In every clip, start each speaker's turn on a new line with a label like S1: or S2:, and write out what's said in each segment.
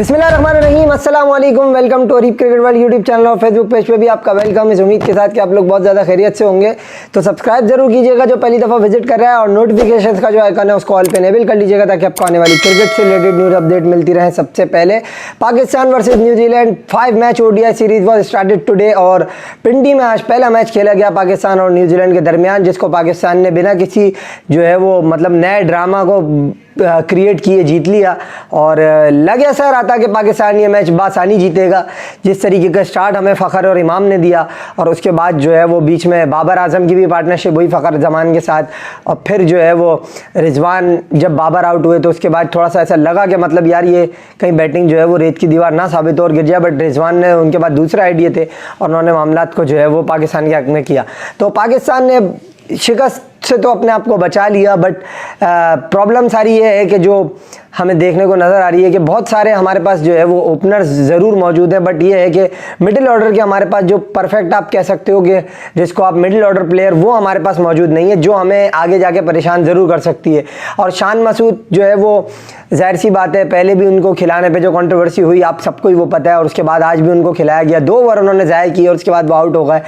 S1: बिस्मिल्लाहिर्रहमानिर्रहीम, अस्सलाम वालेकुम। Welcome to Areeb cricket world YouTube channel और फेसबुक पेज पे भी आपका वेलकम। इस उम्मीद के साथ कि आप लोग बहुत ज़्यादा खैरियत से होंगे, तो सब्सक्राइब जरूर कीजिएगा जो पहली दफ़ा विजिट कर रहा है, और नोटिफिकेशंस का जो आइकन है उसको ऑल पे इनेबल कर लीजिएगा ताकि आपको आने वाली क्रिकेट से रिलेटेड न्यूज़ अपडेट मिलती रहे सबसे पहले। Pakistan versus New Zealand 5 match ODI series was started today, और पिंडी में आज पहला मैच खेला गया पाकिस्तान और न्यूजीलैंड के दरमियान, जिसको पाकिस्तान ने बिना किसी जो है वो मतलब नए ड्रामा को क्रिएट किए जीत लिया। और लग ऐसा रहा था कि पाकिस्तान ये मैच बासानी जीतेगा। जिस तरीके का स्टार्ट हमें फ़खर और इमाम ने दिया, और उसके बाद जो है वो बीच में बाबर आजम की भी पार्टनरशिप हुई फ़खर जमान के साथ, और फिर जो है वो रिजवान जब बाबर आउट हुए तो उसके बाद थोड़ा सा ऐसा लगा कि मतलब यार ये कहीं बैटिंग जो है वो रेत की दीवार ना साबित हो और गिर जाए, बट रिजवान ने उनके बाद दूसरे आइडिया थे और उन्होंने मामलात को जो है वो पाकिस्तान के हक़ में किया। तो पाकिस्तान ने शिकस्त से तो अपने आप को बचा लिया, बट प्रॉब्लम सारी ये है कि जो हमें देखने को नज़र आ रही है कि बहुत सारे हमारे पास जो है वो ओपनर्स ज़रूर मौजूद हैं, बट ये है कि मिडिल ऑर्डर के हमारे पास जो परफेक्ट आप कह सकते हो कि जिसको आप मिडिल ऑर्डर प्लेयर, वो हमारे पास मौजूद नहीं है, जो हमें आगे जाके परेशान ज़रूर कर सकती है। और शान मसूद जो है वो ज़ाहिर सी बात है, पहले भी उनको खिलाने पे जो कंट्रोवर्सी हुई आप सबको ही वो पता है, और उसके बाद आज भी उनको खिलाया गया, 2 ओवर उन्होंने ज़ाया किए और उसके बाद वो आउट हो गए।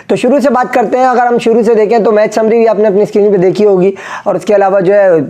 S1: तो शुरू से बात करते हैं। अगर हम शुरू से देखें तो मैच समरी भी आपने अपनी स्क्रीन पे देखी होगी, और उसके अलावा जो है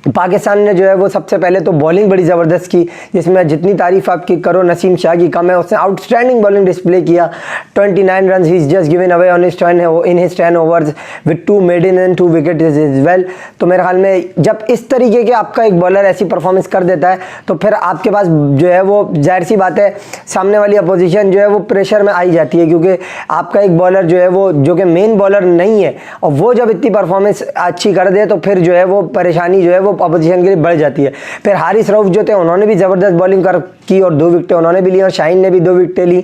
S1: पाकिस्तान ने जो है वो सबसे पहले तो बॉलिंग बड़ी ज़बरदस्त की, जिसमें जितनी तारीफ आपकी करो नसीम शाह की कम है। उसने आउटस्टैंडिंग बॉलिंग डिस्प्ले किया। 29 run he is just given away on in his 10 overs with 2 maiden and 2 wicket as well. तो मेरे ख्याल में जब इस तरीके के आपका एक बॉलर ऐसी परफॉर्मेंस कर देता है तो फिर आपके पास जो है वो जाहिर सी बात है सामने वाली अपोजिशन जो है वो प्रेशर में आई जाती है, क्योंकि आपका एक बॉलर जो है वो जो कि मेन बॉलर नहीं है, और वो जब इतनी परफॉर्मेंस अच्छी कर दे तो फिर जो है वो परेशानी जो है वो अपोजिशन के लिए बढ़ जाती है। फिर हारिस रऊफ जो थे उन्होंने भी ज़बरदस्त बॉलिंग की और 2 विकेटें उन्होंने भी ली, और शाहीन ने भी 2 विकेटें ली।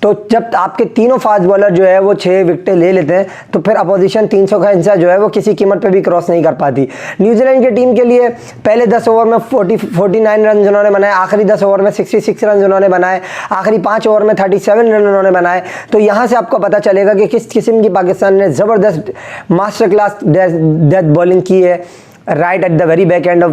S1: तो जब आपके तीनों फास्ट बॉलर जो है वो 6 विकेटें ले लेते हैं तो फिर अपोजिशन 300 का हिस्सा जो है वो किसी कीमत पे भी क्रॉस नहीं कर पाती। न्यूजीलैंड की टीम के लिए पहले 10 ओवर में 49 रन उन्होंने बनाए, आखिरी 10 ओवर में 66 रन उन्होंने बनाए, आखिरी 5 ओवर में 37 रन उन्होंने बनाए। तो यहाँ से आपको पता चलेगा कि किस किस्म की पाकिस्तान ने ज़बरदस्त मास्टर क्लास डेथ बॉलिंग की है right at the very back end of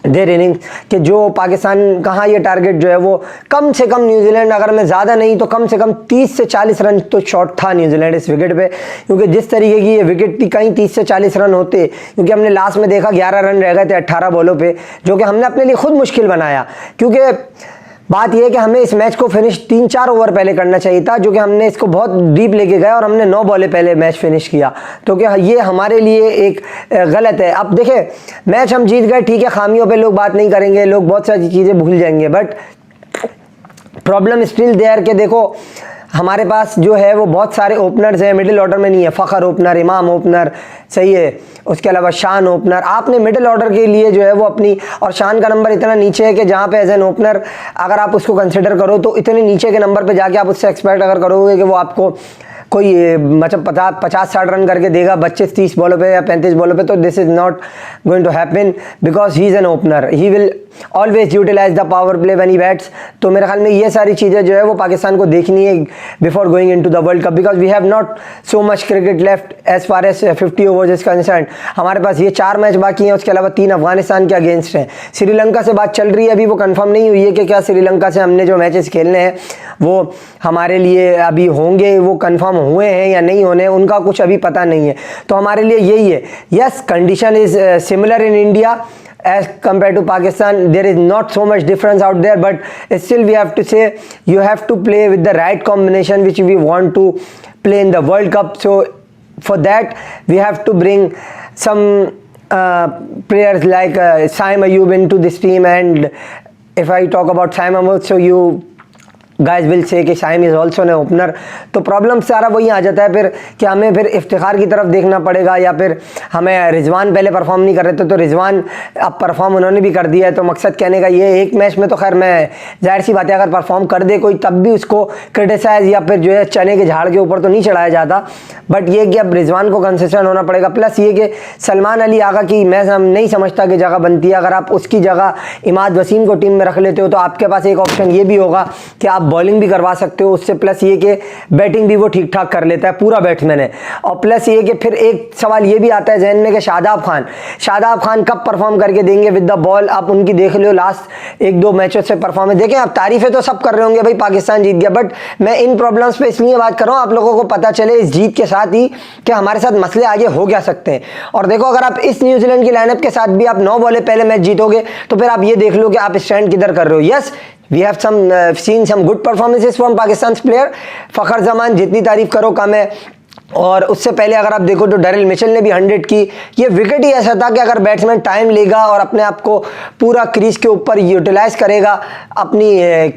S1: their inning, कि जो पाकिस्तान कहाँ ये टारगेट जो है वो कम से कम न्यूजीलैंड, अगर मैं ज़्यादा नहीं तो कम से कम 30 से 40 रन तो शॉट था न्यूजीलैंड इस विकेट पे, क्योंकि जिस तरीके की ये विकेट थी कहीं 30 से 40 रन होते, क्योंकि हमने लास्ट में देखा 11 रन रह गए थे 18 बॉलों पे, जो कि हमने अपने लिए खुद मुश्किल बनाया। क्योंकि बात यह है कि हमें इस मैच को फिनिश 3-4 ओवर पहले करना चाहिए था, जो कि हमने इसको बहुत डीप लेके गए और हमने 9 बॉलें पहले मैच फिनिश किया, तो कि ये हमारे लिए एक गलत है। अब देखें मैच हम जीत गए, ठीक है, खामियों पे लोग बात नहीं करेंगे, लोग बहुत सारी चीज़ें भूल जाएंगे, बट प्रॉब्लम स्टिल देयर के देखो हमारे पास जो है वो बहुत सारे ओपनर्स हैं, मिडिल ऑर्डर में नहीं है। फ़खर ओपनर, इमाम ओपनर, सही है, उसके अलावा शान ओपनर। आपने मिडिल ऑर्डर के लिए जो है वो अपनी, और शान का नंबर इतना नीचे है कि जहाँ पे एज एन ओपनर अगर आप उसको कंसिडर करो तो इतने नीचे के नंबर पे जाके आप उससे एक्सपेक्ट अगर करोगे कि वो आपको कोई मतलब 50-60 रन करके देगा 25-30 बॉलों पे या 35 बॉलों पे, तो this is not going to happen, because he is an opener, he will always utilise the power play when he bats. तो मेरे ख्याल में ये सारी चीज़ें जो है वो पाकिस्तान को देखनी है before going into the world cup, because we have not so much cricket left as far as 50 overs is concern. हमारे पास ये 4 मैच बाकी हैं, उसके अलावा 3 अफगानिस्तान के अगेंस्ट हैं। श्रीलंका से बात चल रही है, अभी वो कंफर्म नहीं हुई है कि क्या श्रीलंका से हमने जो मैचेस खेलने हैं वो हमारे लिए अभी होंगे, वो कंफर्म हुए हैं या नहीं होने, उनका कुछ अभी पता नहीं है। तो हमारे लिए यही है, yes condition is similar in India as compared to Pakistan, there is not so much difference out there, but still we have to say you have to play with the right combination which we want to play in the World Cup. So for that we have to bring some players like Saim Ayub into this team, and if I talk about Saim Ayub, so you guys will say कि शाइम is also ने opener. तो problem सारा वही आ जाता है फिर कि हमें फिर इफ्तिखार की तरफ देखना पड़ेगा, या फिर हमें रिजवान पहले परफॉर्म नहीं कर रहे थे तो रिजवान अब परफॉर्म उन्होंने भी कर दिया है। तो मकसद कहने का ये, एक मैच में तो खैर मैं जाहिर सी बात है अगर परफॉर्म कर दे कोई तब भी उसको क्रिटिसाइज या फिर जो है चने के झाड़ के ऊपर तो नहीं चढ़ाया जाता, बट ये कि अब रिजवान को कंसिस्टेंट होना पड़ेगा। प्लस ये कि सलमान अली आगा की मैं नहीं समझता कि जगह बनती है, अगर आप उसकी जगह इमाद वसीम को टीम में रख लेते हो तो आपके पास एक ऑप्शन ये भी होगा कि आप बॉलिंग भी करवा सकते हो उससे, प्लस ये कि बैटिंग भी वो ठीक ठाक कर लेता है, पूरा बैट्समैन है। और प्लस ये कि फिर एक सवाल ये भी आता है जहन में कि शादाब खान कब परफॉर्म करके देंगे विद द बॉल। आप उनकी देख लो लास्ट 1-2 मैचों से परफॉर्मेंस देखें। आप तारीफें तो सब कर रहे होंगे भाई पाकिस्तान जीत गया, बट मैं इन प्रॉब्लम्स पे इसलिए बात कर रहा हूँ आप लोगों को पता चले इस जीत के साथ ही कि हमारे साथ मसले आगे हो क्या सकते हैं। और देखो अगर आप इस न्यूजीलैंड की लाइनअप के साथ भी आप 9 बॉले पहले मैच जीतोगे तो फिर आप ये देख लो कि आप स्टैंड किधर कर रहे हो। Yes, we have seen some good performances from Pakistan player. Fakhar Zaman जितनी तारीफ करो कम है। और उससे पहले अगर आप देखो तो डेरिल मिचेल ने भी 100 की। ये विकेट ही ऐसा था कि अगर बैट्समैन टाइम लेगा और अपने आप को पूरा क्रीज के ऊपर यूटिलाइज करेगा अपनी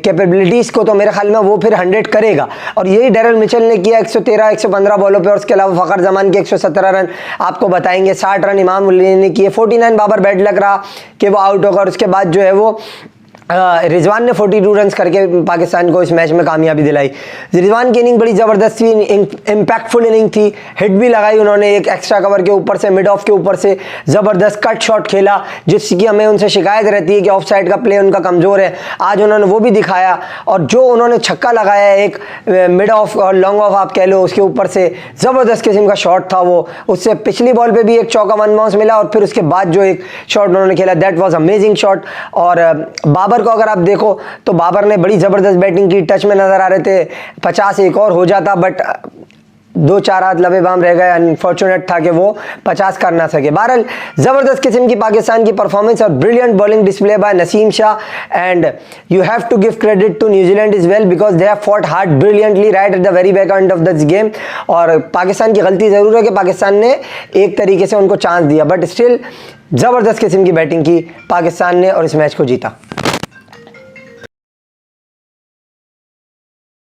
S1: कैपेबिलिटीज़ को, तो मेरे ख्याल में वो फिर 100 करेगा। और यही डेरिल मिचेल ने किया 113-115 बॉलों पे। और उसके अलावा फ़खर जमान के 117 रन आपको बताएंगे, 60 रन इमाम ने किए, 49 बाबर बैड लग रहा कि वो आउट होगा। और उसके बाद जो है वो रिजवान ने 42 रन करके पाकिस्तान को इस मैच में कामयाबी दिलाई। रिजवान की इनिंग बड़ी ज़बरदस्त थी, इम्पैक्टफुल इनिंग थी, हिट भी लगाई उन्होंने एक एक्स्ट्रा कवर के ऊपर से, मिड ऑफ के ऊपर से ज़बरदस्त कट शॉट खेला, जिसकी हमें उनसे शिकायत रहती है कि ऑफ साइड का प्ले उनका कमज़ोर है। आज उन्होंने वो भी दिखाया। और जो उन्होंने छक्का लगाया एक मिड ऑफ और लॉन्ग ऑफ आप कह लो, उसके ऊपर से ज़बरदस्त किस्म का शॉट था वो। उससे पिछली बॉल पर भी एक चौका 1 बाउंस मिला और फिर उसके बाद जो एक शॉट उन्होंने खेला दैट वॉज अमेजिंग शॉट। और बाबर को अगर आप देखो तो बाबर ने बड़ी जबरदस्त बैटिंग की, टच में नजर आ रहे थे, 50 एक और हो जाता, बट 2-4 हाथ लबे बाम रह गए। अनफॉर्चुनेट था कि वो 50 कर ना सके। बहरहाल जबरदस्त किस्म की पाकिस्तान की परफॉर्मेंस और brilliant bowling display by Naseem Shah. And you have to give credit to New Zealand as well because they have fought hard brilliantly right at the very back end of this game. और पाकिस्तान की गलती जरूर है कि पाकिस्तान ने एक तरीके से उनको चांस दिया, बट स्टिल जबरदस्त किस्म की बैटिंग की पाकिस्तान ने और इस मैच को जीता।